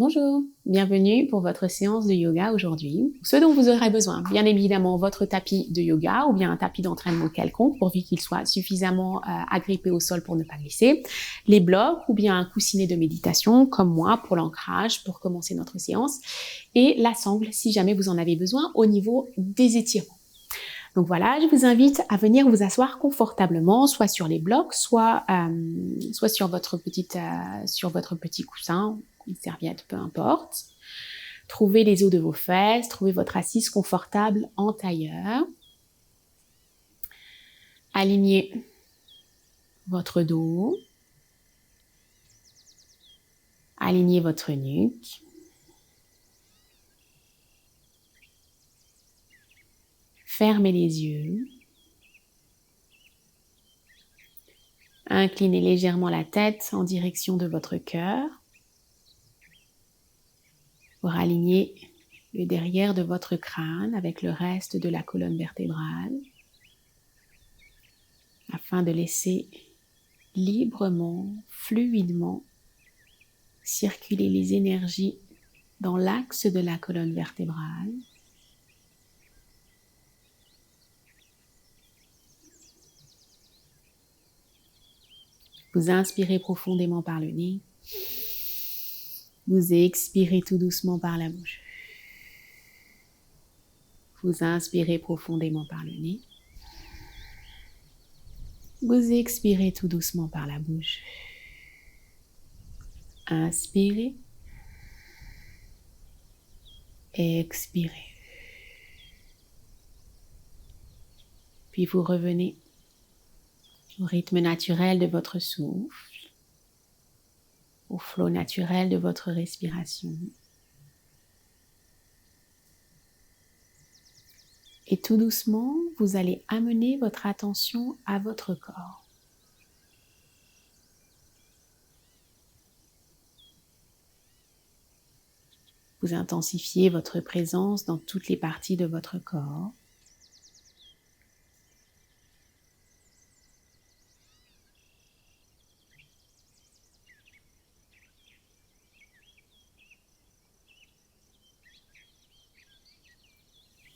Bonjour, bienvenue pour votre séance de yoga aujourd'hui. Ce dont vous aurez besoin, bien évidemment, votre tapis de yoga ou bien un tapis d'entraînement quelconque, pourvu qu'il soit suffisamment agrippé au sol pour ne pas glisser, les blocs ou bien un coussinet de méditation, comme moi, pour l'ancrage, pour commencer notre séance, et la sangle, si jamais vous en avez besoin, au niveau des étirements. Donc voilà, je vous invite à venir vous asseoir confortablement, soit sur les blocs, soit sur votre petit coussin, une serviette, peu importe. Trouvez les os de vos fesses, trouvez votre assise confortable en tailleur. Alignez votre dos. Alignez votre nuque. Fermez les yeux. Inclinez légèrement la tête en direction de votre cœur pour aligner le derrière de votre crâne avec le reste de la colonne vertébrale afin de laisser librement, fluidement circuler les énergies dans l'axe de la colonne vertébrale. Vous inspirez profondément par le nez. Vous expirez tout doucement par la bouche. Vous inspirez profondément par le nez. Vous expirez tout doucement par la bouche. Inspirez. Expirez. Puis vous revenez au rythme naturel de votre souffle, au flot naturel de votre respiration. Et tout doucement, vous allez amener votre attention à votre corps. Vous intensifiez votre présence dans toutes les parties de votre corps.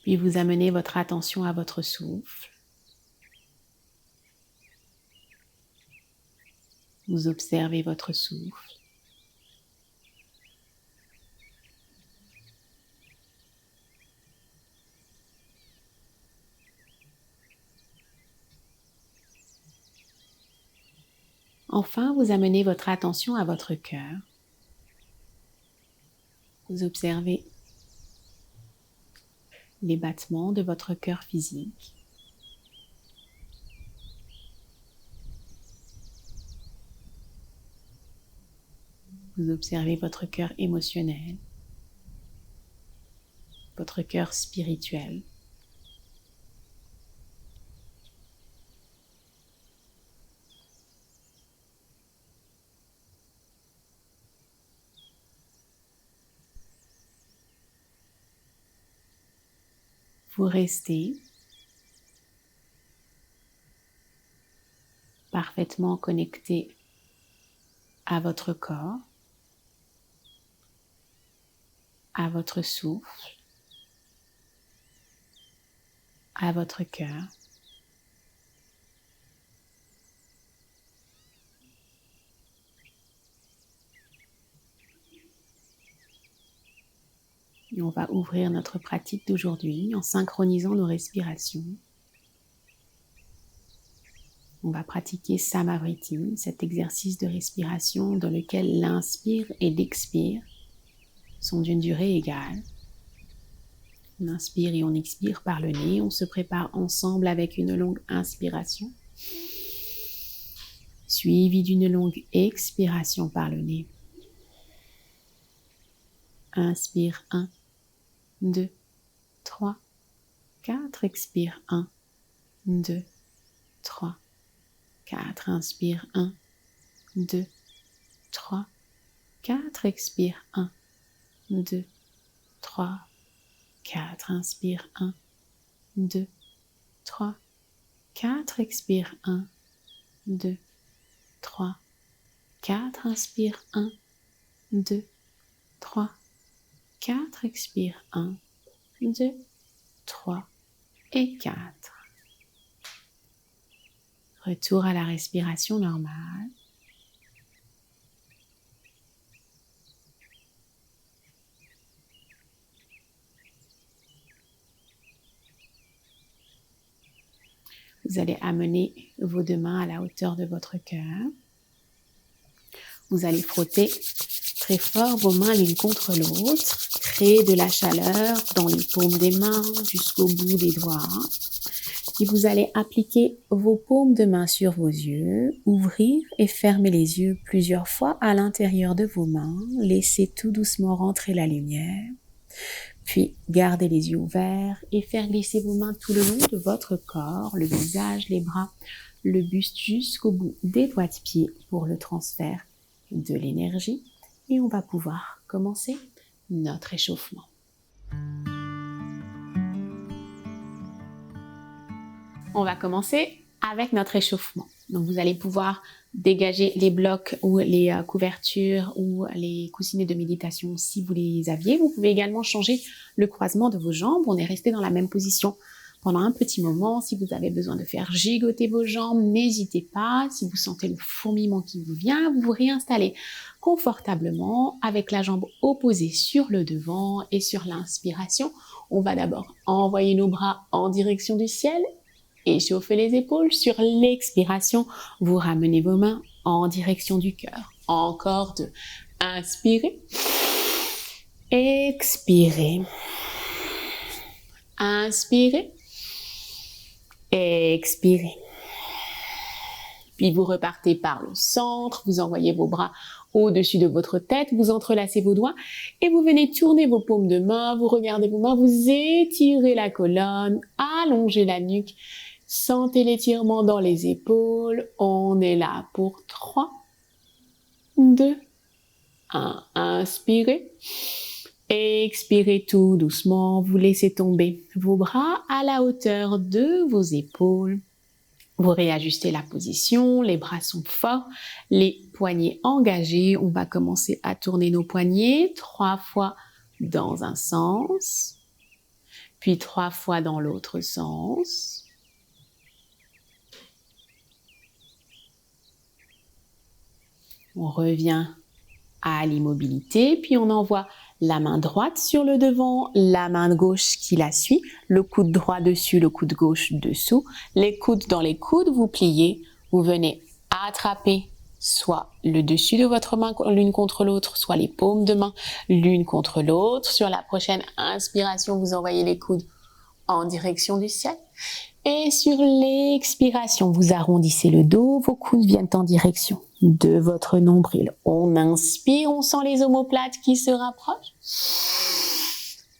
Puis vous amenez votre attention à votre souffle. Vous observez votre souffle. Enfin, vous amenez votre attention à votre cœur. Vous observez les battements de votre cœur physique. Vous observez votre cœur émotionnel, votre cœur spirituel. Vous restez parfaitement connecté à votre corps, à votre souffle, à votre cœur. Et on va ouvrir notre pratique d'aujourd'hui en synchronisant nos respirations. On va pratiquer Samavriti, cet exercice de respiration dans lequel l'inspire et l'expire sont d'une durée égale. On inspire et on expire par le nez. On se prépare ensemble avec une longue inspiration, suivie d'une longue expiration par le nez. Inspire 1, 2, 3, 4. Expire 1, 2, 3, 4. Inspire 1, 2, 3, 4. Expire 1, 2, 3, 4. Inspire 1, 2, 3, 4. Expire 1, 2, 3, 4. Inspire 1, 2, 3, 4. Expire. 1, 2, 3 et 4. Retour à la respiration normale. Vous allez amener vos deux mains à la hauteur de votre cœur. Vous allez frotter très fort vos mains l'une contre l'autre. Créer de la chaleur dans les paumes des mains jusqu'au bout des doigts. Puis vous allez appliquer vos paumes de main sur vos yeux, ouvrir et fermer les yeux plusieurs fois à l'intérieur de vos mains. Laissez tout doucement rentrer la lumière. Puis, gardez les yeux ouverts et faire glisser vos mains tout le long de votre corps, le visage, les bras, le buste jusqu'au bout des doigts de pied pour le transfert de l'énergie. Et on va pouvoir commencer notre échauffement. On va commencer avec notre échauffement. Donc, vous allez pouvoir dégager les blocs ou les couvertures ou les coussinets de méditation si vous les aviez. Vous pouvez également changer le croisement de vos jambes. On est resté dans la même position pendant un petit moment. Si vous avez besoin de faire gigoter vos jambes, n'hésitez pas. Si vous sentez le fourmillement qui vous vient, vous vous réinstallez confortablement avec la jambe opposée sur le devant et sur l'inspiration. On va d'abord envoyer nos bras en direction du ciel. Échauffez les épaules. Sur l'expiration, vous ramenez vos mains en direction du cœur. Encore 2. Inspirez. Expirez. Inspirez. Expirez. Puis vous repartez par le centre. Vous envoyez vos bras au-dessus de votre tête. Vous entrelacez vos doigts et vous venez tourner vos paumes de main. Vous regardez vos mains. Vous étirez la colonne. Allongez la nuque. Sentez l'étirement dans les épaules. On est là pour 3, 2, 1. Inspirez. Expirez tout doucement. Vous laissez tomber vos bras à la hauteur de vos épaules. Vous réajustez la position. Les bras sont forts. Les poignets engagés. On va commencer à tourner nos poignets 3 fois dans un sens. Puis 3 fois dans l'autre sens. On revient à l'immobilité, puis on envoie la main droite sur le devant, la main gauche qui la suit, le coude droit dessus, le coude gauche dessous, les coudes dans les coudes, vous pliez, vous venez attraper soit le dessus de votre main l'une contre l'autre, soit les paumes de main l'une contre l'autre. Sur la prochaine inspiration, vous envoyez les coudes en direction du ciel. Et sur l'expiration, vous arrondissez le dos, vos coudes viennent en direction de votre nombril. On inspire, on sent les omoplates qui se rapprochent.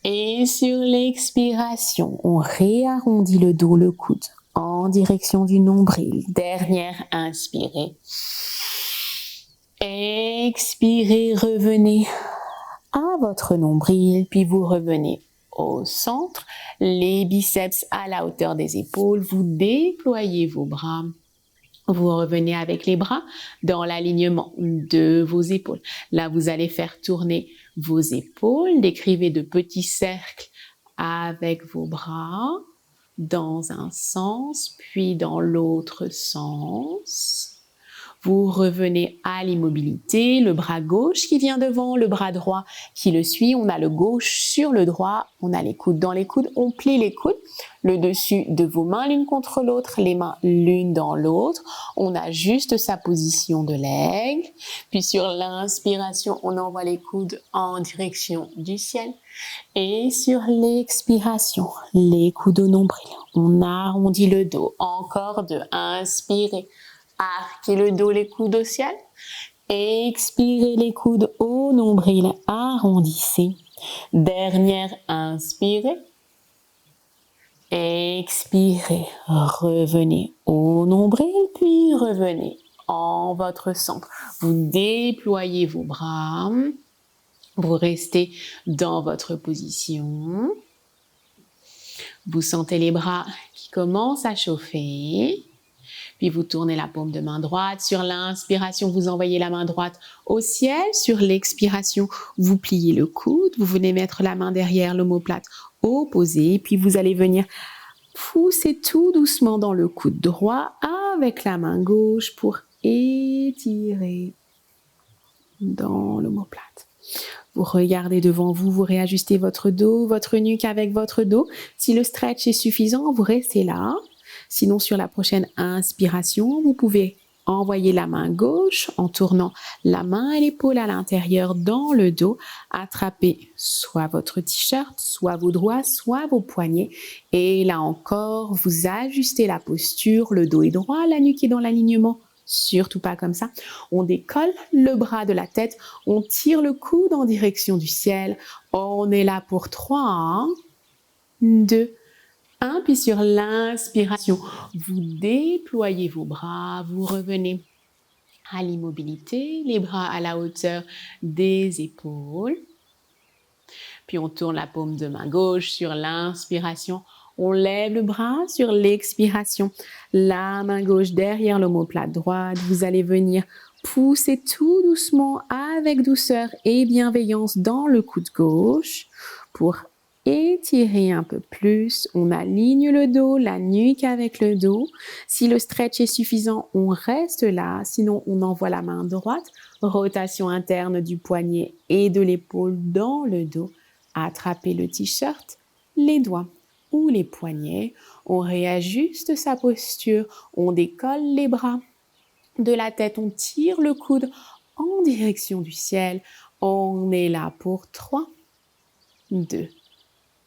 Et sur l'expiration, on réarrondit le dos, le coude en direction du nombril. Dernière inspirée. Expirez, revenez à votre nombril, puis vous revenez au centre, les biceps à la hauteur des épaules, vous déployez vos bras, vous revenez avec les bras dans l'alignement de vos épaules. Là, vous allez faire tourner vos épaules, décrivez de petits cercles avec vos bras dans un sens, puis dans l'autre sens. Vous revenez à l'immobilité, le bras gauche qui vient devant, le bras droit qui le suit. On a le gauche sur le droit, on a les coudes dans les coudes, on plie les coudes, le dessus de vos mains l'une contre l'autre, les mains l'une dans l'autre. On ajuste sa position de l'aigle. Puis sur l'inspiration, on envoie les coudes en direction du ciel. Et sur l'expiration, les coudes au nombril. On arrondit le dos. Encore 2. Inspirez. Arquez le dos, les coudes au ciel. Expirez les coudes au nombril, arrondissez. Dernière, inspirez. Expirez, revenez au nombril, puis revenez en votre centre. Vous déployez vos bras. Vous restez dans votre position. Vous sentez les bras qui commencent à chauffer. Puis vous tournez la paume de main droite. Sur l'inspiration, vous envoyez la main droite au ciel. Sur l'expiration, vous pliez le coude. Vous venez mettre la main derrière l'omoplate opposée. Puis vous allez venir pousser tout doucement dans le coude droit avec la main gauche pour étirer dans l'omoplate. Vous regardez devant vous, vous réajustez votre dos, votre nuque avec votre dos. Si le stretch est suffisant, vous restez là. Sinon, sur la prochaine inspiration, vous pouvez envoyer la main gauche en tournant la main et l'épaule à l'intérieur dans le dos. Attrapez soit votre t-shirt, soit vos doigts, soit vos poignets. Et là encore, vous ajustez la posture. Le dos est droit, la nuque est dans l'alignement. Surtout pas comme ça. On décolle le bras de la tête, on tire le coude en direction du ciel. On est là pour 3, 2, 1. Puis sur l'inspiration, vous déployez vos bras, vous revenez à l'immobilité, les bras à la hauteur des épaules. Puis on tourne la paume de main gauche sur l'inspiration. On lève le bras sur l'expiration. La main gauche derrière l'omoplate droite. Vous allez venir pousser tout doucement avec douceur et bienveillance dans le coude gauche pour étirer un peu plus. On aligne le dos, la nuque avec le dos. Si le stretch est suffisant, on reste là. Sinon, on envoie la main droite. Rotation interne du poignet et de l'épaule dans le dos. Attrapez le t-shirt, les doigts ou les poignets. On réajuste sa posture. On décolle les bras de la tête. On tire le coude en direction du ciel. On est là pour 3, 2,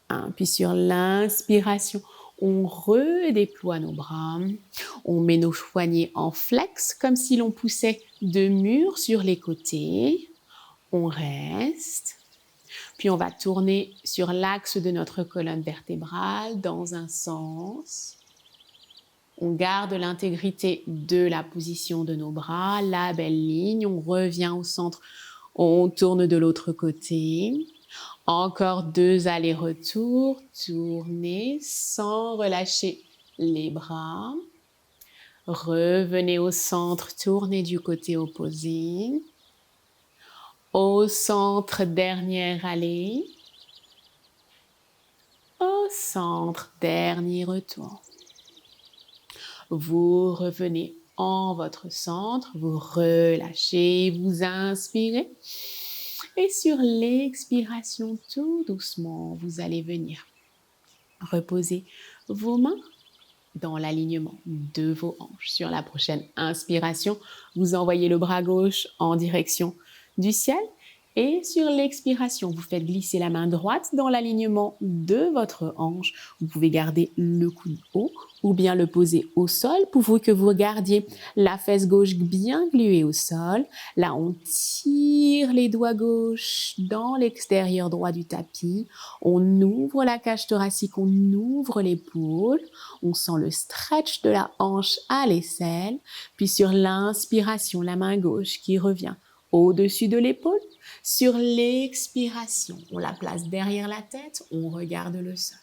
1. Puis sur l'inspiration, on redéploie nos bras. On met nos poignets en flex comme si l'on poussait 2 murs sur les côtés. On reste. Puis on va tourner sur l'axe de notre colonne vertébrale dans un sens. On garde l'intégrité de la position de nos bras, la belle ligne. On revient au centre, on tourne de l'autre côté. Encore 2 allers-retours. Tournez sans relâcher les bras. Revenez au centre, tournez du côté opposé. Au centre, dernière allée. Au centre, dernier retour. Vous revenez en votre centre, vous relâchez, vous inspirez. Et sur l'expiration, tout doucement, vous allez venir reposer vos mains dans l'alignement de vos hanches. Sur la prochaine inspiration, vous envoyez le bras gauche en direction du ciel. Et sur l'expiration, vous faites glisser la main droite dans l'alignement de votre hanche. Vous pouvez garder le coude haut ou bien le poser au sol pour que vous gardiez la fesse gauche bien gluée au sol. Là, on tire les doigts gauche dans l'extérieur droit du tapis. On ouvre la cage thoracique, on ouvre l'épaule. On sent le stretch de la hanche à l'aisselle. Puis sur l'inspiration, la main gauche qui revient au-dessus de l'épaule. Sur l'expiration, on la place derrière la tête, on regarde le sol.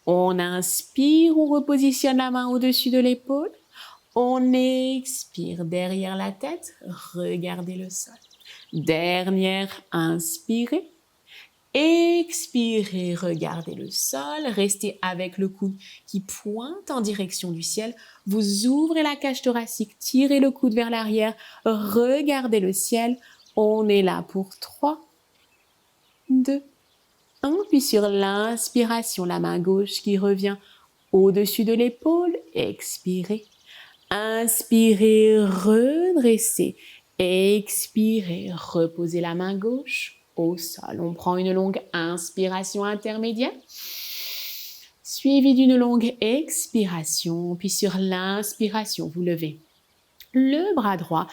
On inspire, on repositionne la main au-dessus de l'épaule. On expire derrière la tête, regardez le sol. Dernière, inspirez. Expirez, regardez le sol. Restez avec le coude qui pointe en direction du ciel. Vous ouvrez la cage thoracique, tirez le coude vers l'arrière, regardez le ciel. On est là pour 3, 2, 1. Puis sur l'inspiration, la main gauche qui revient au-dessus de l'épaule. Expirez. Inspirez, redressez. Expirez, reposez la main gauche au sol. On prend une longue inspiration intermédiaire, suivie d'une longue expiration. Puis sur l'inspiration, vous levez le bras droit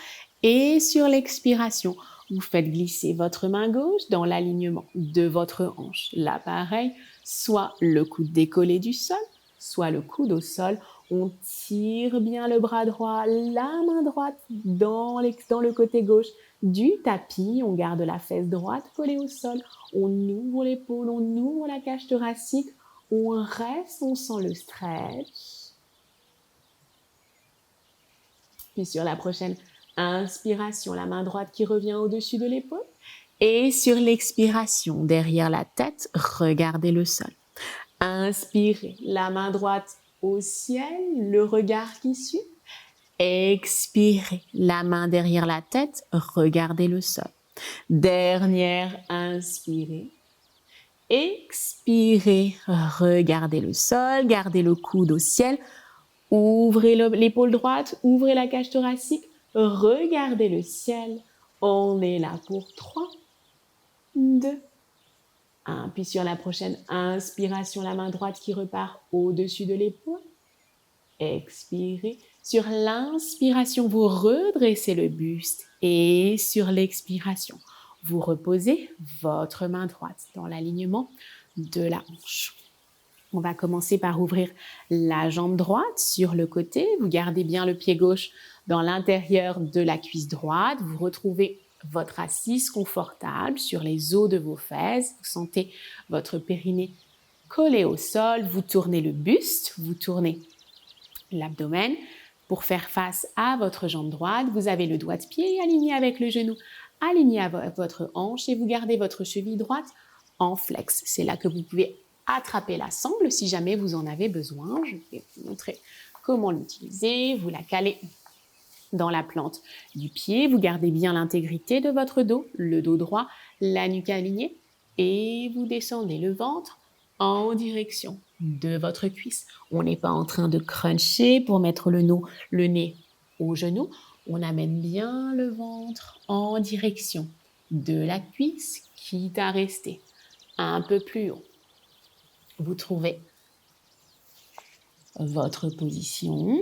et sur l'expiration, vous faites glisser votre main gauche dans l'alignement de votre hanche. Là, pareil, soit le coude décollé du sol, soit le coude au sol. On tire bien le bras droit, la main droite dans le côté gauche du tapis. On garde la fesse droite collée au sol. On ouvre l'épaule, on ouvre la cage thoracique. On reste, on sent le stretch. Puis sur la prochaine inspiration, la main droite qui revient au-dessus de l'épaule. Et sur l'expiration, derrière la tête, regardez le sol. Inspirez, la main droite au ciel, le regard qui suit. Expirez, la main derrière la tête, regardez le sol. Dernière inspirez. Expirez, regardez le sol, gardez le coude au ciel. Ouvrez l'épaule droite, ouvrez la cage thoracique, regardez le ciel. On est là pour 3, 2, 1. Puis sur la prochaine inspiration, la main droite qui repart au-dessus de l'épaule. Expirez. Sur l'inspiration, vous redressez le buste et sur l'expiration, vous reposez votre main droite dans l'alignement de la hanche. On va commencer par ouvrir la jambe droite sur le côté. Vous gardez bien le pied gauche dans l'intérieur de la cuisse droite. Vous retrouvez votre assise confortable sur les os de vos fesses. Vous sentez votre périnée collé au sol. Vous tournez le buste, vous tournez l'abdomen. Pour faire face à votre jambe droite, vous avez le doigt de pied aligné avec le genou, aligné à votre hanche et vous gardez votre cheville droite en flex. C'est là que vous pouvez attraper la sangle si jamais vous en avez besoin. Je vais vous montrer comment l'utiliser. Vous la calez dans la plante du pied. Vous gardez bien l'intégrité de votre dos, le dos droit, la nuque alignée et vous descendez le ventre en direction de votre cuisse. On n'est pas en train de cruncher pour mettre le nez au genou. On amène bien le ventre en direction de la cuisse, quitte à rester un peu plus haut. Vous trouvez votre position.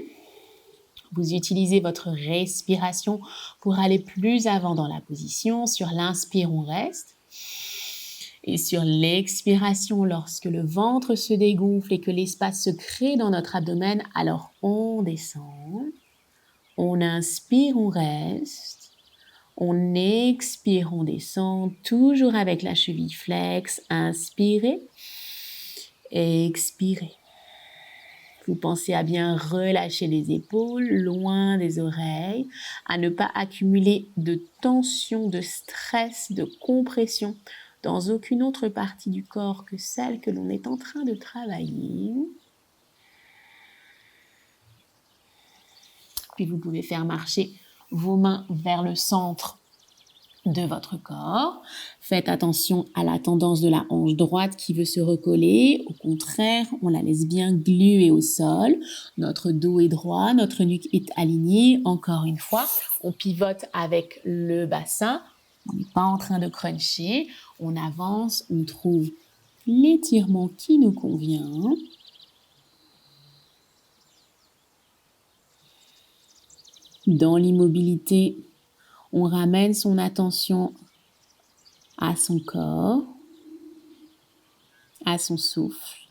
Vous utilisez votre respiration pour aller plus avant dans la position. Sur l'inspire, on reste. Et sur l'expiration, lorsque le ventre se dégonfle et que l'espace se crée dans notre abdomen, alors on descend. On inspire, on reste. On expire, on descend, toujours avec la cheville flex. Inspirez. Expirez. Vous pensez à bien relâcher les épaules, loin des oreilles, à ne pas accumuler de tension, de stress, de compression dans aucune autre partie du corps que celle que l'on est en train de travailler. Puis vous pouvez faire marcher vos mains vers le centre de votre corps. Faites attention à la tendance de la hanche droite qui veut se recoller. Au contraire, on la laisse bien gluer au sol. Notre dos est droit, notre nuque est alignée. Encore une fois, on pivote avec le bassin. On n'est pas en train de cruncher. On avance, on trouve l'étirement qui nous convient. Dans l'immobilité, on ramène son attention à son corps, à son souffle,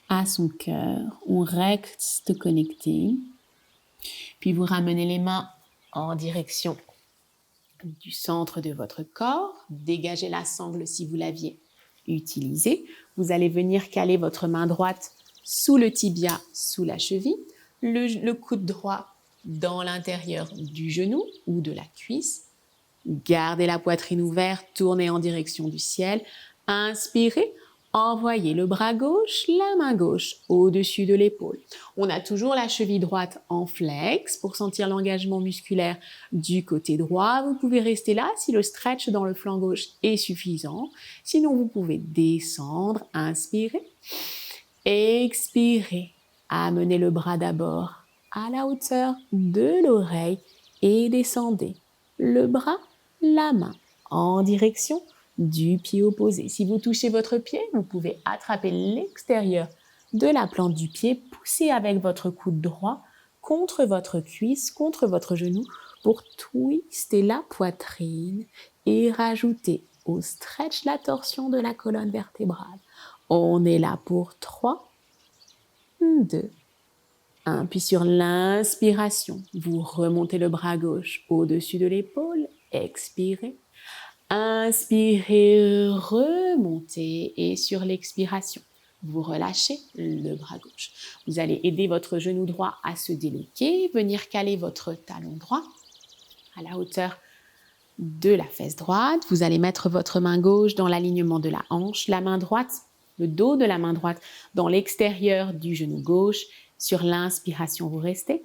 à son cœur. On reste connecté. Puis vous ramenez les mains en direction du centre de votre corps. Dégagez la sangle si vous l'aviez utilisée. Vous allez venir caler votre main droite sous le tibia, sous la cheville, le coude droit dans l'intérieur du genou ou de la cuisse. Gardez la poitrine ouverte, tournez en direction du ciel. Inspirez, envoyez le bras gauche, la main gauche au-dessus de l'épaule. On a toujours la cheville droite en flex pour sentir l'engagement musculaire du côté droit. Vous pouvez rester là si le stretch dans le flanc gauche est suffisant. Sinon, vous pouvez descendre, inspirez, expirez. Amenez le bras d'abord à la hauteur de l'oreille et descendez le bras, la main en direction du pied opposé. Si vous touchez votre pied, vous pouvez attraper l'extérieur de la plante du pied, pousser avec votre coude droit contre votre cuisse, contre votre genou pour twister la poitrine et rajouter au stretch la torsion de la colonne vertébrale. On est là pour 3, 2, 1. Puis sur l'inspiration, vous remontez le bras gauche au-dessus de l'épaule. Expirez. Inspirez, remontez. Et sur l'expiration, Vous relâchez le bras gauche. Vous allez aider votre genou droit à se déloquer, venir caler votre talon droit à la hauteur de la fesse droite. Vous allez mettre votre main gauche dans l'alignement de la hanche, la main droite, le dos de la main droite dans l'extérieur du genou gauche. Sur l'inspiration, vous restez.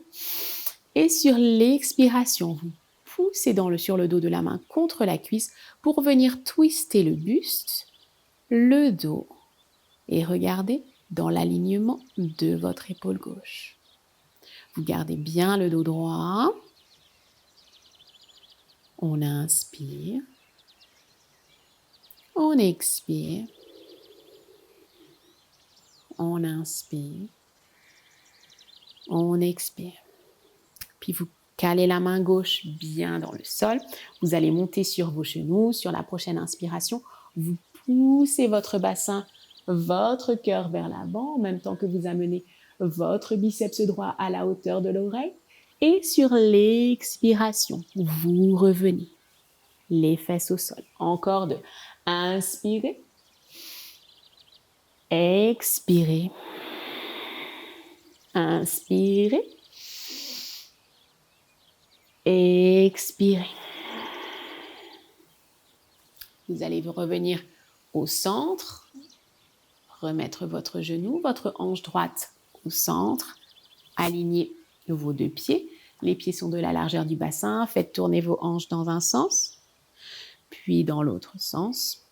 Et sur l'expiration, vous poussez sur le dos de la main contre la cuisse pour venir twister le buste, le dos. Et regardez dans l'alignement de votre épaule gauche. Vous gardez bien le dos droit. On inspire. On expire. On inspire. On expire. Puis vous calez la main gauche bien dans le sol. Vous allez monter sur vos genoux. Sur la prochaine inspiration, vous poussez votre bassin, votre cœur vers l'avant, en même temps que vous amenez votre biceps droit à la hauteur de l'oreille. Et sur l'expiration, vous revenez les fesses au sol. Encore deux. Inspirez. Expirez. Inspirez. Expirez. Vous allez revenir au centre. Remettre votre genou, votre hanche droite au centre. Alignez vos deux pieds. Les pieds sont de la largeur du bassin. Faites tourner vos hanches dans un sens, puis dans l'autre sens.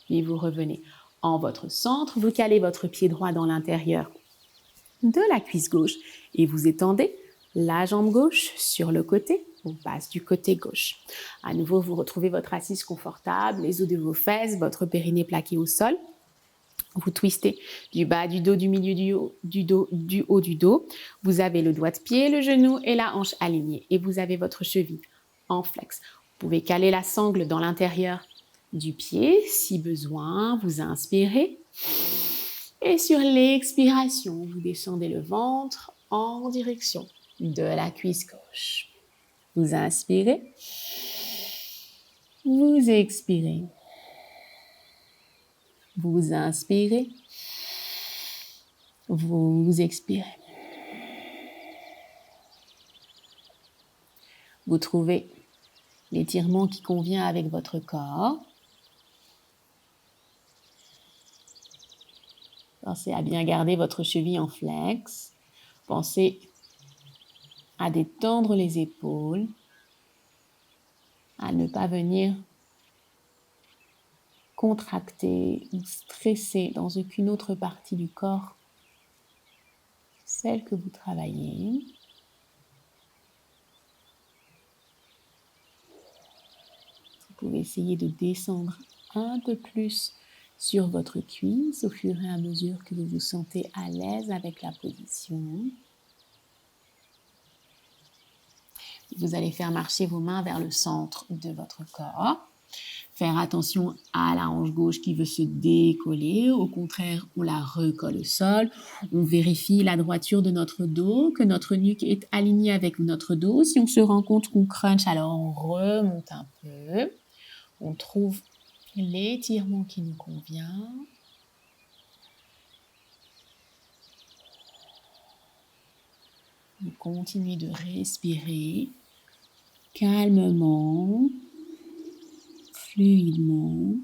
Puis vous revenez en votre centre. Vous calez votre pied droit dans l'intérieur de la cuisse gauche et vous étendez la jambe gauche sur le côté. On passe du côté gauche. À nouveau, vous retrouvez votre assise confortable, les os de vos fesses, votre périnée plaqué au sol. Vous twistez du bas du dos, du milieu du haut du dos. Vous avez le doigt de pied, le genou et la hanche alignés. Et vous avez votre cheville en flex. Vous pouvez caler la sangle dans l'intérieur du pied si besoin. Vous inspirez. Et sur l'expiration, vous descendez le ventre en direction de la cuisse gauche. Vous inspirez. Vous expirez. Vous inspirez. Vous expirez. Vous trouvez l'étirement qui convient avec votre corps. Pensez à bien garder votre cheville en flex. Pensez à détendre les épaules, à ne pas venir contracter ou stresser dans aucune autre partie du corps, celle que vous travaillez. Vous pouvez essayer de descendre un peu plus sur votre cuisse au fur et à mesure que vous vous sentez à l'aise avec la position. Vous allez faire marcher vos mains vers le centre de votre corps. Faire attention à la hanche gauche qui veut se décoller. Au contraire, on la recolle au sol. On vérifie la droiture de notre dos, que notre nuque est alignée avec notre dos. Si on se rend compte qu'on crunch, alors on remonte un peu. On trouve l'étirement qui nous convient. Vous continuez de respirer calmement, fluidement.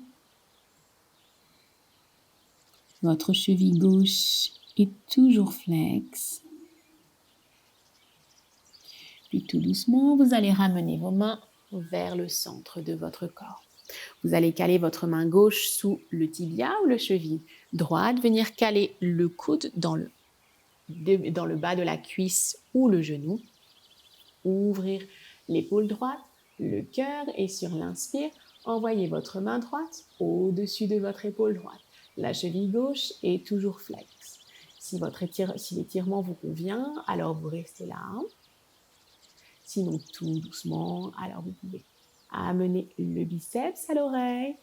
Votre cheville gauche est toujours flex. Puis tout doucement, vous allez ramener vos mains vers le centre de votre corps. Vous allez caler votre main gauche sous le tibia ou le cheville droite, venir caler le coude dans le bas de la cuisse ou le genou. Ouvrir l'épaule droite, le cœur et sur l'inspire, envoyez votre main droite au-dessus de votre épaule droite. La cheville gauche est toujours flex. Si l'étirement vous convient, alors vous restez là. Sinon, tout doucement, alors vous pouvez amener le biceps à l'oreille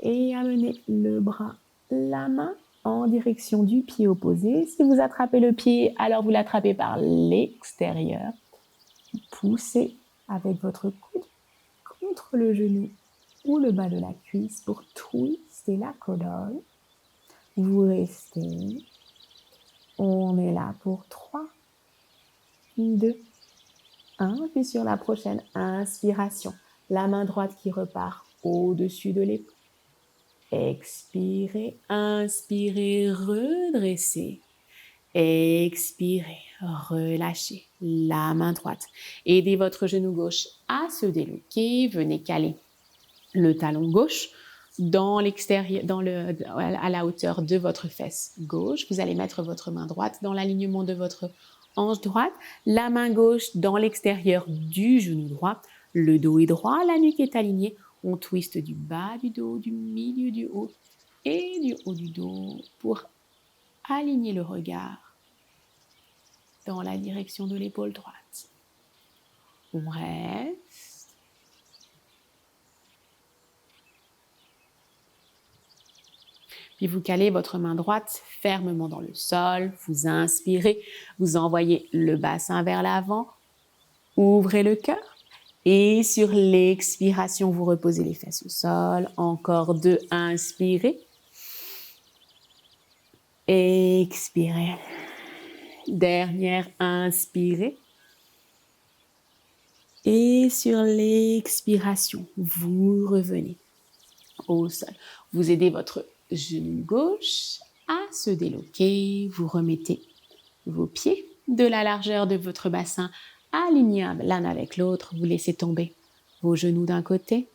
et amener le bras, la main en direction du pied opposé. Si vous attrapez le pied, alors vous l'attrapez par l'extérieur. Poussez avec votre coude contre le genou ou le bas de la cuisse pour twister la colonne. Vous restez. On est là pour 3, 2, 1. Puis sur la prochaine inspiration, la main droite qui repart au-dessus de l'épaule. Expirez, inspirez, redressez. Expirez, relâchez la main droite. Aidez votre genou gauche à se déloquer. Venez caler le talon gauche dans l'extérieur, à la hauteur de votre fesse gauche. Vous allez mettre votre main droite dans l'alignement de votre hanche droite. La main gauche dans l'extérieur du genou droit. Le dos est droit, la nuque est alignée. On twiste du bas du dos, du milieu du haut et du haut du dos pour aligner le regard dans la direction de l'épaule droite. On reste. Puis vous calez votre main droite fermement dans le sol. Vous inspirez, vous envoyez le bassin vers l'avant. Ouvrez le cœur. Et sur l'expiration, vous reposez les fesses au sol. Encore 2, inspirez. Expirez. Dernière, inspirez. Et sur l'expiration, vous revenez au sol. Vous aidez votre genou gauche à se déloquer. Vous remettez vos pieds de la largeur de votre bassin alignés l'un avec l'autre. Vous laissez tomber vos genoux d'un côté,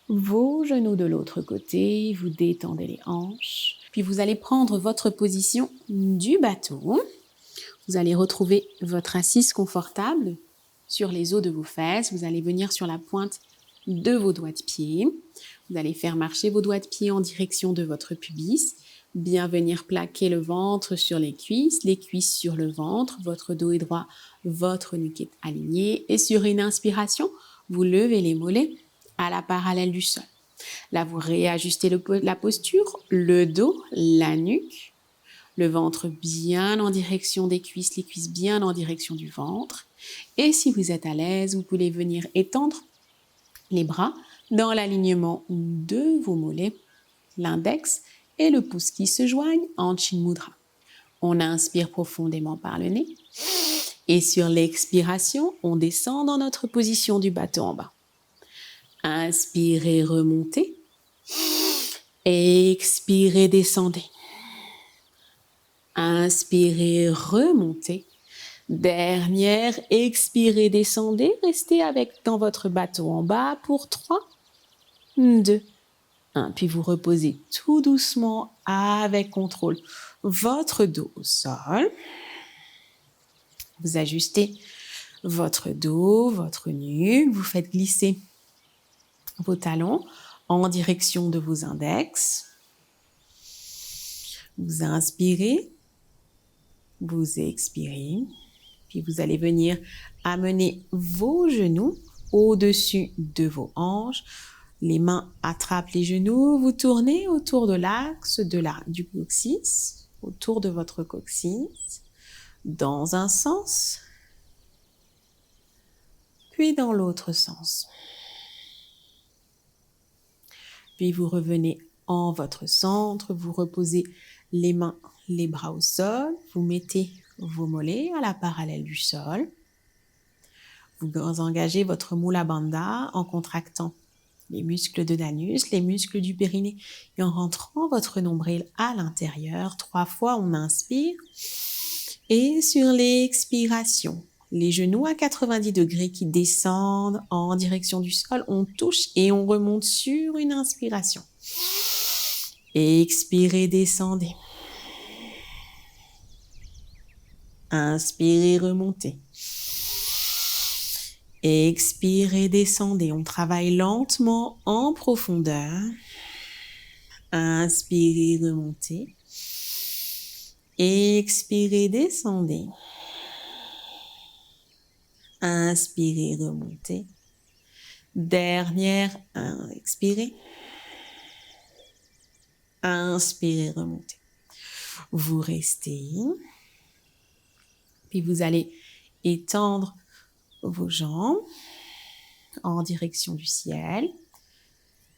vos genoux de l'autre côté. Vous détendez les hanches. Puis vous allez prendre votre position du bateau. Vous allez retrouver votre assise confortable sur les os de vos fesses. Vous allez venir sur la pointe de vos doigts de pied. Vous allez faire marcher vos doigts de pied en direction de votre pubis. Bien venir plaquer le ventre sur les cuisses sur le ventre. Votre dos est droit, votre nuque est alignée. Et sur une inspiration, vous levez les mollets à la parallèle du sol. Là, vous réajustez la posture, le dos, la nuque, le ventre bien en direction des cuisses, les cuisses bien en direction du ventre. Et si vous êtes à l'aise, vous pouvez venir étendre les bras dans l'alignement de vos mollets, l'index et le pouce qui se joignent en Chin Mudra. On inspire profondément par le nez. Et sur l'expiration, on descend dans notre position du bateau en bas. Inspirez, remontez. Expirez, descendez. Inspirez, remontez. Dernière, expirez, descendez. Restez dans votre bateau en bas pour 3, 2, 1. Puis vous reposez tout doucement avec contrôle votre dos au sol. Vous ajustez votre dos, votre nuque. Vous faites glisser vos talons en direction de vos index. Vous inspirez, vous expirez. Puis vous allez venir amener vos genoux au-dessus de vos hanches. Les mains attrapent les genoux. Vous tournez autour de l'axe du coccyx, autour de votre coccyx, dans un sens, puis dans l'autre sens. Puis vous revenez en votre centre, vous reposez les mains, les bras au sol, vous mettez vos mollets à la parallèle du sol. Vous engagez votre Mula Bandha en contractant les muscles de l'anus, les muscles du périnée et en rentrant votre nombril à l'intérieur. 3 fois, on inspire. Et sur l'expiration, les genoux à 90 degrés qui descendent en direction du sol, on touche et on remonte sur une inspiration. Expirez, descendez. Inspirez, remontez. Expirez, descendez. On travaille lentement en profondeur. Inspirez, remontez. Expirez, descendez. Inspirez, remontez. Dernière, expirez. Inspirez, remontez. Vous restez. Puis vous allez étendre vos jambes en direction du ciel.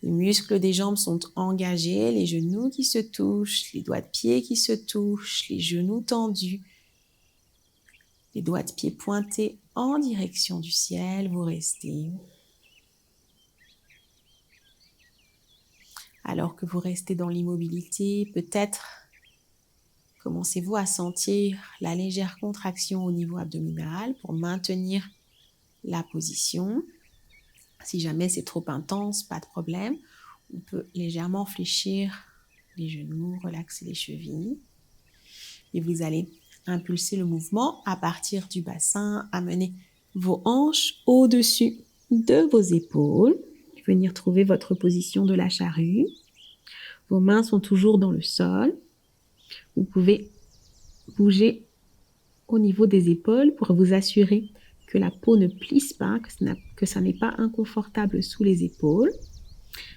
Les muscles des jambes sont engagés, les genoux qui se touchent, les doigts de pied qui se touchent, les genoux tendus, les doigts de pied pointés en direction du ciel. Vous restez. Alors que vous restez dans l'immobilité, peut-être commencez-vous à sentir la légère contraction au niveau abdominal pour maintenir la position. Si jamais c'est trop intense, pas de problème. On peut légèrement fléchir les genoux, relaxer les chevilles. Et vous allez impulser le mouvement à partir du bassin, amener vos hanches au-dessus de vos épaules. Venir trouver votre position de la charrue. Vos mains sont toujours dans le sol. Vous pouvez bouger au niveau des épaules pour vous assurer que la peau ne plisse pas, que ça n'est pas inconfortable sous les épaules.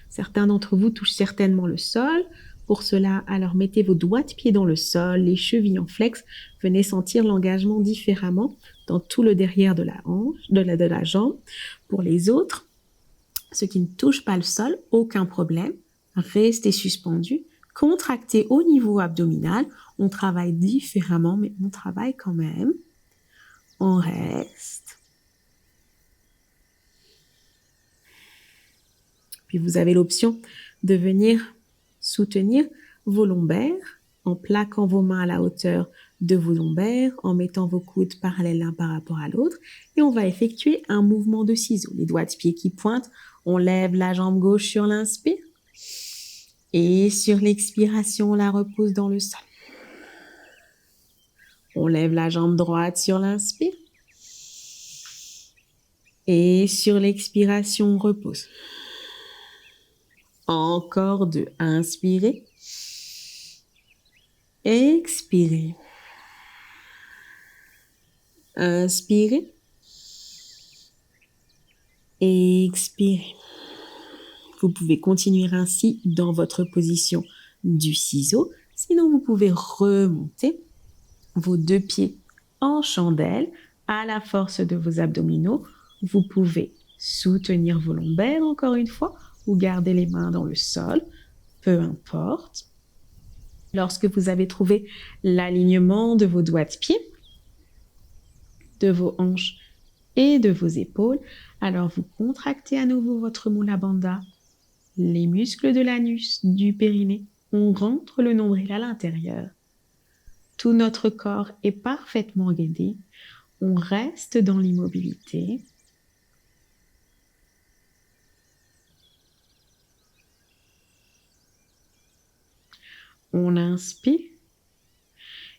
Certains d'entre vous touchent certainement le sol. Pour cela, alors mettez vos doigts de pied dans le sol, les chevilles en flex. Venez sentir l'engagement différemment dans tout le derrière de la hanche, de la jambe. Pour les autres, ceux qui ne touchent pas le sol, aucun problème. Restez suspendus. Contractez au niveau abdominal. On travaille différemment, mais on travaille quand même. On reste. Puis vous avez l'option de venir soutenir vos lombaires en plaquant vos mains à la hauteur de vos lombaires, en mettant vos coudes parallèles l'un par rapport à l'autre. Et on va effectuer un mouvement de ciseaux. Les doigts de pied qui pointent. On lève la jambe gauche sur l'inspire. Et sur l'expiration, on la repose dans le sol. On lève la jambe droite sur l'inspire. Et sur l'expiration, on repose. Encore deux. Inspirez. Expirez. Inspirez. Expirez. Vous pouvez continuer ainsi dans votre position du ciseau. Sinon, vous pouvez remonter vos deux pieds en chandelle à la force de vos abdominaux. Vous pouvez soutenir vos lombaires encore une fois ou garder les mains dans le sol, peu importe. Lorsque vous avez trouvé l'alignement de vos doigts de pied, de vos hanches et de vos épaules, alors vous contractez à nouveau votre Mula Bandha, les muscles de l'anus, du périnée. On rentre le nombril à l'intérieur. Tout notre corps est parfaitement guidé. On reste dans l'immobilité. On inspire.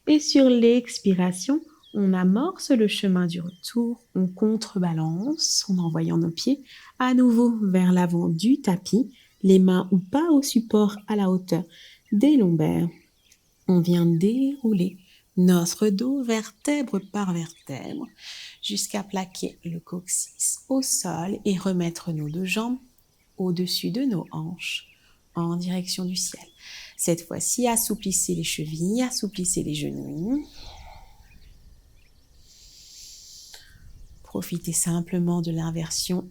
Et sur l'expiration, on amorce le chemin du retour. On contrebalance en envoyant nos pieds à nouveau vers l'avant du tapis. Les mains ou pas au support à la hauteur des lombaires. On vient dérouler notre dos vertèbre par vertèbre jusqu'à plaquer le coccyx au sol et remettre nos deux jambes au-dessus de nos hanches en direction du ciel. Cette fois-ci, assouplissez les chevilles, assouplissez les genoux. Profitez simplement de l'inversion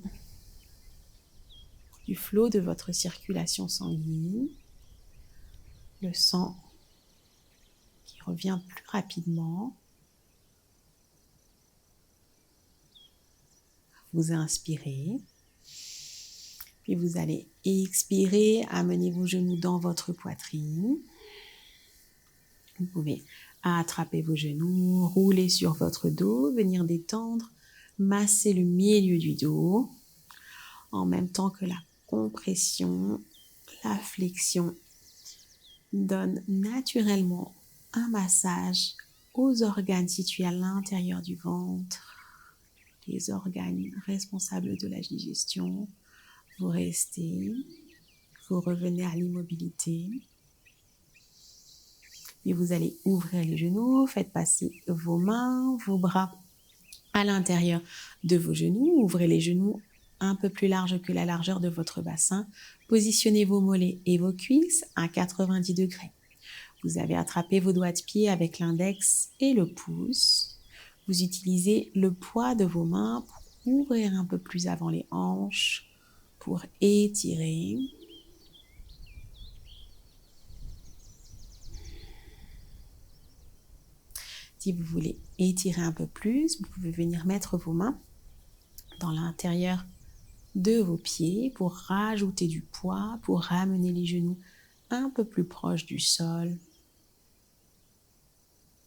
du flot de votre circulation sanguine. Le sang qui revient plus rapidement. Vous inspirez. Puis vous allez expirer, amener vos genoux dans votre poitrine. Vous pouvez attraper vos genoux, rouler sur votre dos, venir détendre, masser le milieu du dos, en même temps que la compression, la flexion donne naturellement un massage aux organes situés à l'intérieur du ventre, les organes responsables de la digestion. Vous restez, vous revenez à l'immobilité. Et vous allez ouvrir les genoux, faites passer vos mains, vos bras à l'intérieur de vos genoux. Ouvrez les genoux un peu plus large que la largeur de votre bassin. Positionnez vos mollets et vos cuisses à 90 degrés. Vous avez attrapé vos doigts de pied avec l'index et le pouce. Vous utilisez le poids de vos mains pour ouvrir un peu plus avant les hanches, pour étirer. Si vous voulez étirer un peu plus, vous pouvez venir mettre vos mains dans l'intérieur de vos pieds pour rajouter du poids, pour ramener les genoux un peu plus proches du sol.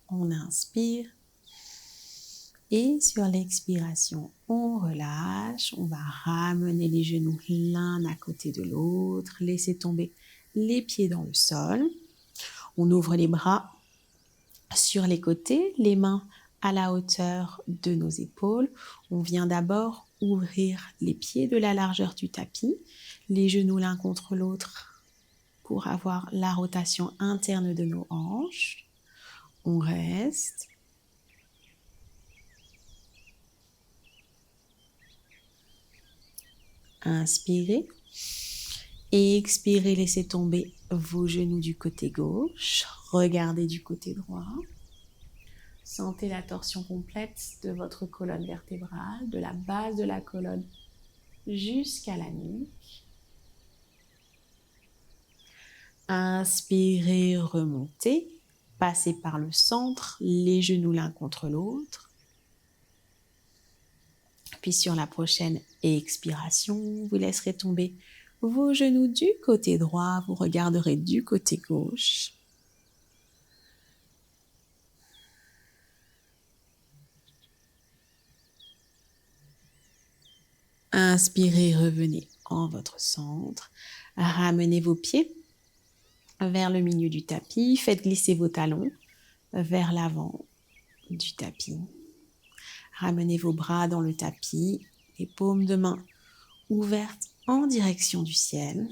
On inspire et sur l'expiration, on relâche. On va ramener les genoux l'un à côté de l'autre, laisser tomber les pieds dans le sol. On ouvre les bras sur les côtés, les mains à la hauteur de nos épaules. On vient d'abord ouvrir les pieds de la largeur du tapis, les genoux l'un contre l'autre pour avoir la rotation interne de nos hanches. On reste. Inspirez. Et expirez, laissez tomber vos genoux du côté gauche. Regardez du côté droit. Sentez la torsion complète de votre colonne vertébrale, de la base de la colonne jusqu'à la nuque. Inspirez, remontez. Passez par le centre, les genoux l'un contre l'autre. Puis sur la prochaine expiration, vous laisserez tomber vos genoux du côté droit, vous regarderez du côté gauche. Inspirez, revenez en votre centre. Ramenez vos pieds vers le milieu du tapis. Faites glisser vos talons vers l'avant du tapis. Ramenez vos bras dans le tapis, les paumes de main ouvertes en direction du ciel.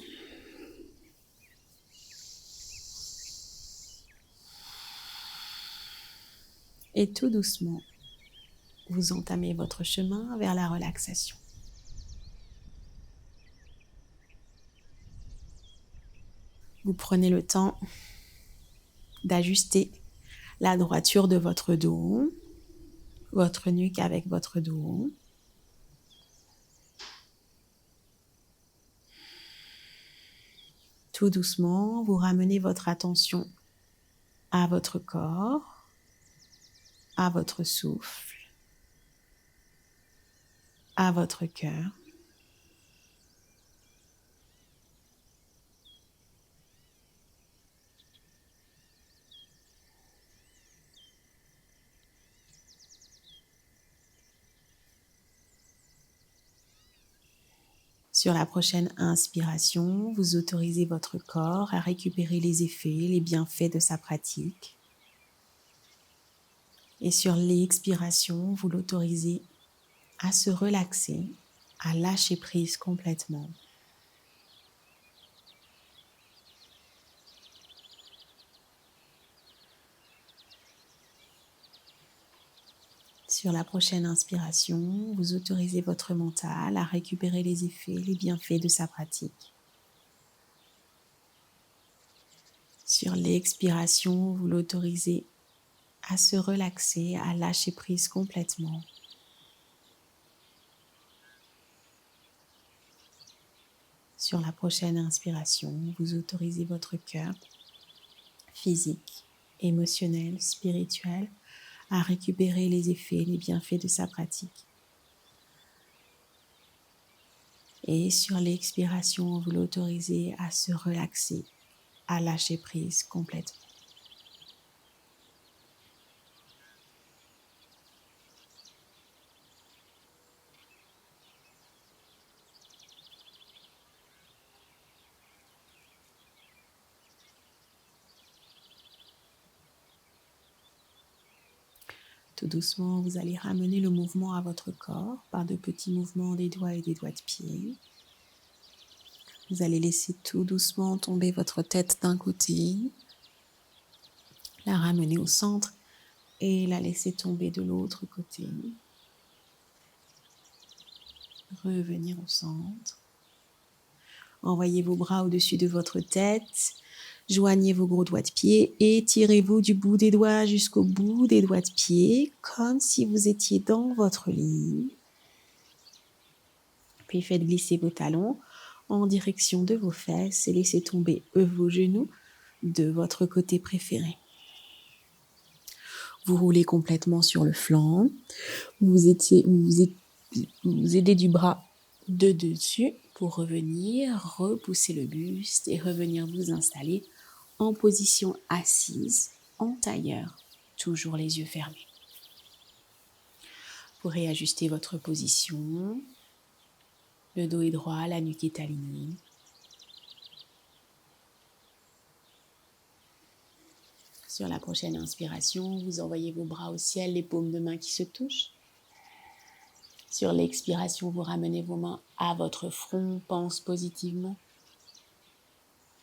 Et tout doucement, vous entamez votre chemin vers la relaxation. Vous prenez le temps d'ajuster la droiture de votre dos, votre nuque avec votre dos. Tout doucement, vous ramenez votre attention à votre corps, à votre souffle, à votre cœur. Sur la prochaine inspiration, vous autorisez votre corps à récupérer les effets, les bienfaits de sa pratique. Et sur l'expiration, vous l'autorisez à se relaxer, à lâcher prise complètement. Sur la prochaine inspiration, vous autorisez votre mental à récupérer les effets, les bienfaits de sa pratique. Sur l'expiration, vous l'autorisez à se relaxer, à lâcher prise complètement. Sur la prochaine inspiration, vous autorisez votre cœur physique, émotionnel, spirituel à récupérer les effets, les bienfaits de sa pratique. Et sur l'expiration, vous l'autorisez à se relaxer, à lâcher prise complètement. Tout doucement, vous allez ramener le mouvement à votre corps par de petits mouvements des doigts et des doigts de pied. Vous allez laisser tout doucement tomber votre tête d'un côté, la ramener au centre et la laisser tomber de l'autre côté. Revenir au centre. Envoyez vos bras au-dessus de votre tête. Joignez vos gros doigts de pied et tirez-vous du bout des doigts jusqu'au bout des doigts de pied, comme si vous étiez dans votre lit. Puis faites glisser vos talons en direction de vos fesses et laissez tomber vos genoux de votre côté préféré. Vous roulez complètement sur le flanc. Vous aidez du bras de dessus pour revenir, repousser le buste et revenir vous installer en position assise, en tailleur, toujours les yeux fermés. Vous réajustez votre position. Le dos est droit, la nuque est alignée. Sur la prochaine inspiration, vous envoyez vos bras au ciel, les paumes de main qui se touchent. Sur l'expiration, vous ramenez vos mains à votre front, pense positivement.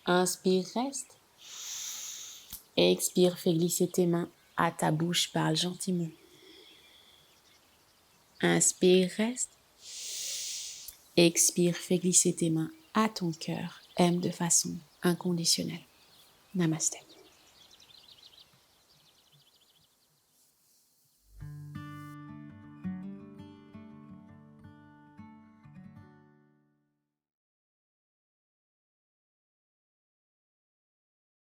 Inspire, reste. Expire, fais glisser tes mains à ta bouche, parle gentiment. Inspire, reste. Expire, fais glisser tes mains à ton cœur, aime de façon inconditionnelle. Namasté.